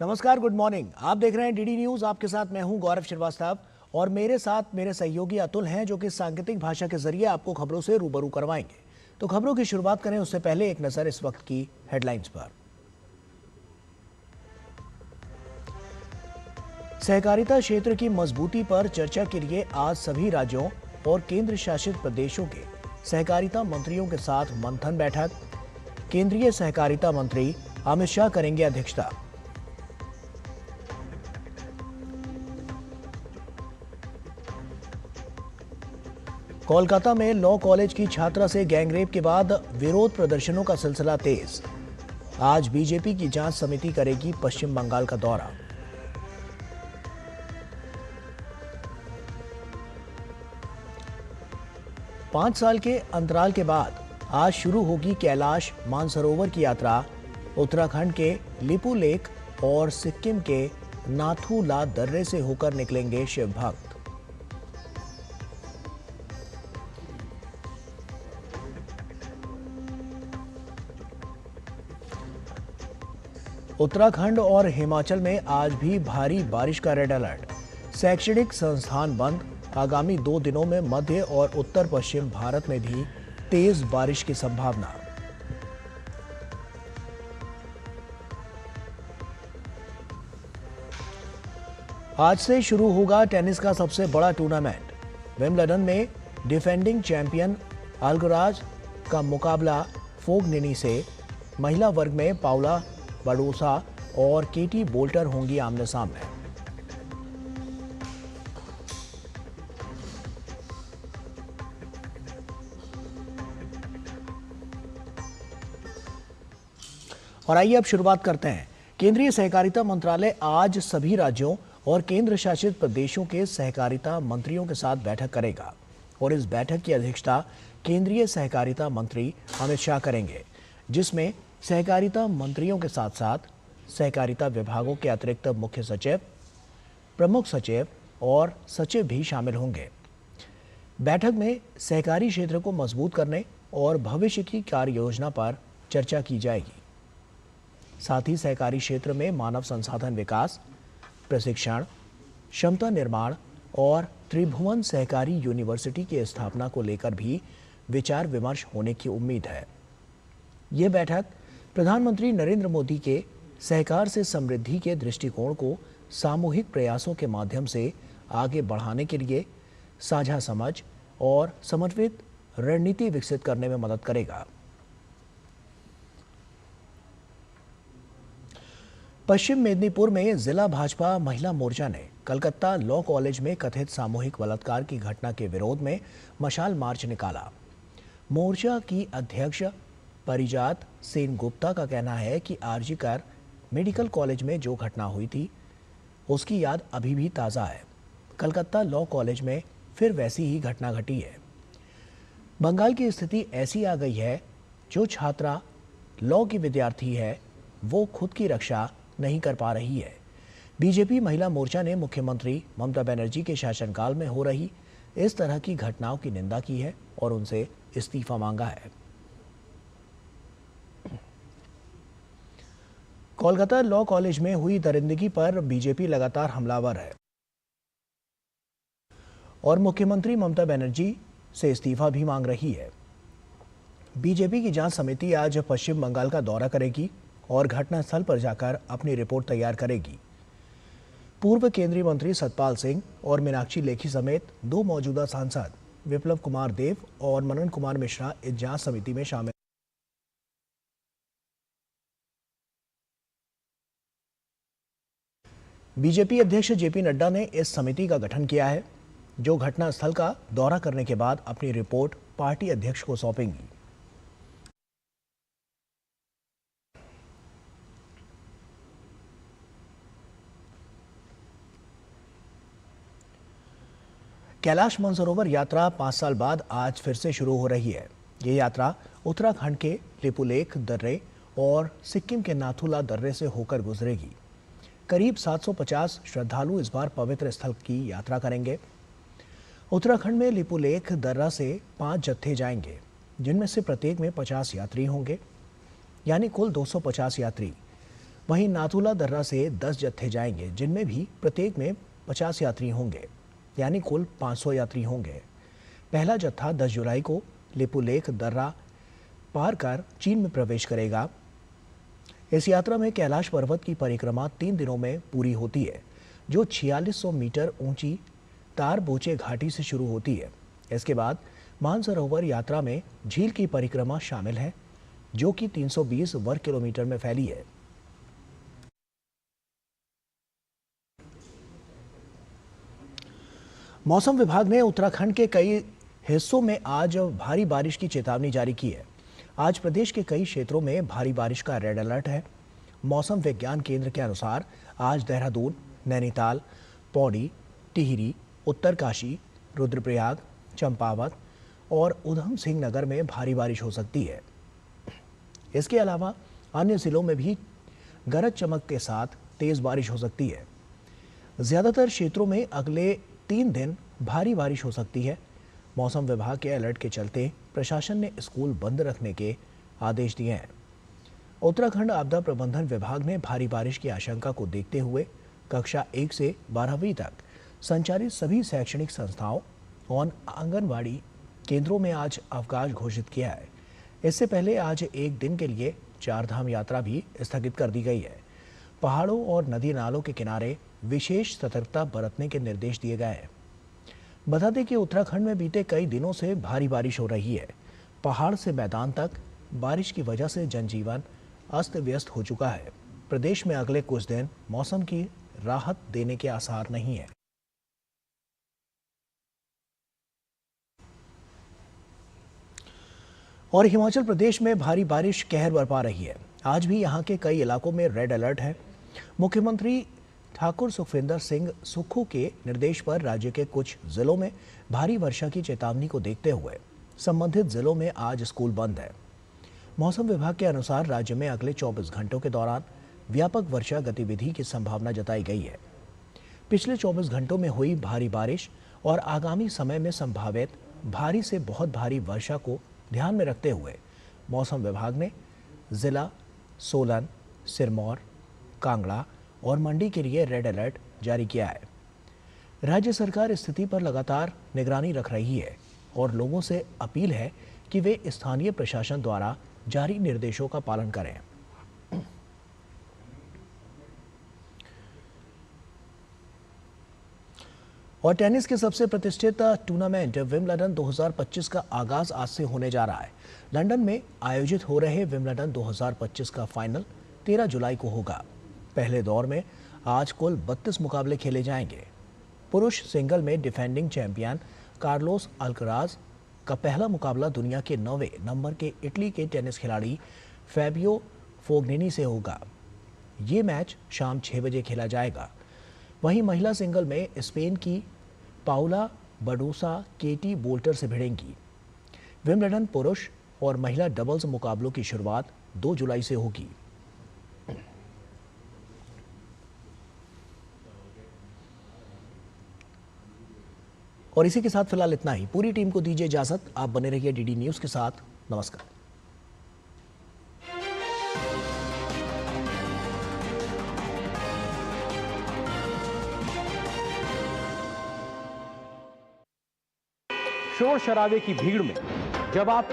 नमस्कार, good morning. आप देख रहे हैं डीडी न्यूज। आपके साथ मैं हूं गौरव श्रीवास्तव और मेरे साथ मेरे सहयोगी अतुल हैं, जो कि सांकेतिक भाषा के जरिए आपको खबरों से रूबरू करवाएंगे। तो खबरों की शुरुआत करें उससे पहले एक नजर इस वक्त की हेडलाइंस पर। सहकारिता क्षेत्र की मजबूती पर चर्चा के लिए आज सभी राज्यों और केंद्र शासित प्रदेशों के सहकारिता मंत्रियों के साथ मंथन बैठक। केंद्रीय सहकारिता मंत्री अमित शाह करेंगे अध्यक्षता। कोलकाता में लॉ कॉलेज की छात्रा से गैंगरेप के बाद विरोध प्रदर्शनों का सिलसिला तेज। आज बीजेपी की जांच समिति करेगी पश्चिम बंगाल का दौरा। पांच साल के अंतराल के बाद आज शुरू होगी कैलाश मानसरोवर की यात्रा। उत्तराखंड के लिपू लेक और सिक्किम के नाथू ला दर्रे से होकर निकलेंगे शिव भक्त। उत्तराखंड और हिमाचल में आज भी भारी बारिश का रेड अलर्ट। शैक्षणिक संस्थान बंद। आगामी 2 दिनों में मध्य और उत्तर पश्चिम भारत में भी तेज बारिश की संभावना। आज से शुरू होगा टेनिस का सबसे बड़ा टूर्नामेंट। विंबलडन में डिफेंडिंग चैंपियन अल्कराज का मुकाबला फोगनिनी से। महिला वर्ग में पाउला बाडोसा और केटी बोल्टर होंगी आमने सामने। और आइए अब शुरुआत करते हैं। केंद्रीय सहकारिता मंत्रालय आज सभी राज्यों और केंद्र शासित प्रदेशों के सहकारिता मंत्रियों के साथ बैठक करेगा और इस बैठक की अध्यक्षता केंद्रीय सहकारिता मंत्री अमित शाह करेंगे, जिसमें सहकारिता मंत्रियों के साथ साथ सहकारिता विभागों के अतिरिक्त मुख्य सचिव, प्रमुख सचिव और सचिव भी शामिल होंगे। बैठक में सहकारी क्षेत्र को मजबूत करने और भविष्य की कार्य योजना पर चर्चा की जाएगी। साथ ही सहकारी क्षेत्र में मानव संसाधन विकास, प्रशिक्षण, क्षमता निर्माण और त्रिभुवन सहकारी यूनिवर्सिटी की स्थापना को लेकर भी विचार विमर्श होने की उम्मीद है। यह बैठक प्रधानमंत्री नरेंद्र मोदी के सहकार से समृद्धि के दृष्टिकोण को सामूहिक प्रयासों के माध्यम से आगे बढ़ाने के लिए साझा समझ और समन्वित रणनीति विकसित करने में मदद करेगा। पश्चिम मेदिनीपुर में जिला भाजपा महिला मोर्चा ने कलकत्ता लॉ कॉलेज में कथित सामूहिक बलात्कार की घटना के विरोध में मशाल मार्च निकाला। मोर्चा की अध्यक्ष परिजात सेन गुप्ता का कहना है कि आरजीकर मेडिकल कॉलेज में जो घटना हुई थी उसकी याद अभी भी ताज़ा है। कलकत्ता लॉ कॉलेज में फिर वैसी ही घटना घटी है। बंगाल की स्थिति ऐसी आ गई है, जो छात्रा लॉ की विद्यार्थी है वो खुद की रक्षा नहीं कर पा रही है। बीजेपी महिला मोर्चा ने मुख्यमंत्री ममता बनर्जी के शासनकाल में हो रही इस तरह की घटनाओं की निंदा की है और उनसे इस्तीफा मांगा है। कोलकाता लॉ कॉलेज में हुई दरिंदगी पर बीजेपी लगातार हमलावर है और मुख्यमंत्री ममता बनर्जी से इस्तीफा भी मांग रही है। बीजेपी की जांच समिति आज पश्चिम बंगाल का दौरा करेगी और घटनास्थल पर जाकर अपनी रिपोर्ट तैयार करेगी। पूर्व केंद्रीय मंत्री सतपाल सिंह और मीनाक्षी लेखी समेत 2 मौजूदा सांसद विप्लव कुमार देव और मनन कुमार मिश्रा इस जांच समिति में शामिल। बीजेपी अध्यक्ष जेपी नड्डा ने इस समिति का गठन किया है, जो घटनास्थल का दौरा करने के बाद अपनी रिपोर्ट पार्टी अध्यक्ष को सौंपेंगी। कैलाश मानसरोवर यात्रा 5 साल बाद आज फिर से शुरू हो रही है। ये यात्रा उत्तराखंड के लिपुलेख दर्रे और सिक्किम के नाथुला दर्रे से होकर गुजरेगी। करीब 750 श्रद्धालु इस बार पवित्र स्थल की यात्रा करेंगे। उत्तराखंड में लिपुलेख दर्रा से 5 जत्थे जाएंगे, जिनमें से प्रत्येक में 50 यात्री होंगे, यानी कुल 250 यात्री। वहीं नाथुला दर्रा से 10 जत्थे जाएंगे, जिनमें भी प्रत्येक में 50 यात्री होंगे, यानी कुल 500 यात्री होंगे। पहला जत्था 10 जुलाई को लिपुलेख दर्रा पार कर चीन में प्रवेश करेगा। इस यात्रा में कैलाश पर्वत की परिक्रमा 3 दिनों में पूरी होती है, जो 4600 मीटर ऊंची तारबोचे घाटी से शुरू होती है। इसके बाद मानसरोवर यात्रा में झील की परिक्रमा शामिल है, जो कि 320 वर्ग किलोमीटर में फैली है। मौसम विभाग ने उत्तराखंड के कई हिस्सों में आज भारी बारिश की चेतावनी जारी की है। आज प्रदेश के कई क्षेत्रों में भारी बारिश का रेड अलर्ट है। मौसम विज्ञान केंद्र के अनुसार आज देहरादून, नैनीताल, पौड़ी, टिहरी, उत्तरकाशी, रुद्रप्रयाग, चंपावत और उधम सिंह नगर में भारी बारिश हो सकती है। इसके अलावा अन्य जिलों में भी गरज चमक के साथ तेज बारिश हो सकती है। ज्यादातर क्षेत्रों में अगले 3 दिन भारी बारिश हो सकती है। मौसम विभाग के अलर्ट के चलते प्रशासन ने स्कूल बंद रखने के आदेश दिए हैं। उत्तराखंड आपदा प्रबंधन विभाग ने भारी बारिश की आशंका को देखते हुए कक्षा 1 से 12वीं तक संचालित सभी शैक्षणिक संस्थाओं और आंगनबाड़ी केंद्रों में आज अवकाश घोषित किया है। इससे पहले आज एक दिन के लिए 4 धाम यात्रा भी स्थगित कर दी गई है। पहाड़ों और नदी नालों के किनारे विशेष सतर्कता बरतने के निर्देश दिए गए हैं। बता दें कि उत्तराखंड में बीते कई दिनों से भारी बारिश हो रही है। पहाड़ से मैदान तक बारिश की वजह से जनजीवन अस्त व्यस्त हो चुका है। प्रदेश में अगले कुछ दिन मौसम की राहत देने के आसार नहीं है। और हिमाचल प्रदेश में भारी बारिश कहर बरपा रही है। आज भी यहां के कई इलाकों में रेड अलर्ट है। मुख्यमंत्री ठाकुर सुखविंदर सिंह सुक्खू के निर्देश पर राज्य के कुछ जिलों में भारी वर्षा की चेतावनी को देखते हुए संबंधित जिलों में आज स्कूल बंद है। मौसम विभाग के अनुसार राज्य में अगले 24 घंटों के दौरान व्यापक वर्षा गतिविधि की संभावना जताई गई है। पिछले 24 घंटों में हुई भारी बारिश और आगामी समय में संभावित भारी से बहुत भारी वर्षा को ध्यान में रखते हुए मौसम विभाग ने जिला सोलन, सिरमौर, कांगड़ा और मंडी के लिए रेड अलर्ट जारी किया है। राज्य सरकार स्थिति पर लगातार निगरानी रख रही है और लोगों से अपील है कि वे स्थानीय प्रशासन द्वारा जारी निर्देशों का पालन करें। और टेनिस के सबसे प्रतिष्ठित टूर्नामेंट विंबलडन 2025 का आगाज आज से होने जा रहा है। लंदन में आयोजित हो रहे विंबलडन 2025 का फाइनल 13 जुलाई को होगा। पहले दौर में आज कुल 32 मुकाबले खेले जाएंगे। पुरुष सिंगल में डिफेंडिंग चैंपियन कार्लोस अल्कराज का पहला मुकाबला दुनिया के 9वें नंबर के इटली के टेनिस खिलाड़ी फैबियो फोग्निनी से होगा। ये मैच शाम 6 बजे खेला जाएगा। वहीं महिला सिंगल में स्पेन की पाउला बडूसा केटी बोल्टर से भिड़ेंगी। विंबलडन पुरुष और महिला डबल्स मुकाबलों की शुरुआत 2 जुलाई से होगी। और इसी के साथ फिलहाल इतना ही। पूरी टीम को दीजिए इजाजत। आप बने रहिए डीडी न्यूज के साथ। नमस्कार। शोर शराबे की भीड़ में जब आप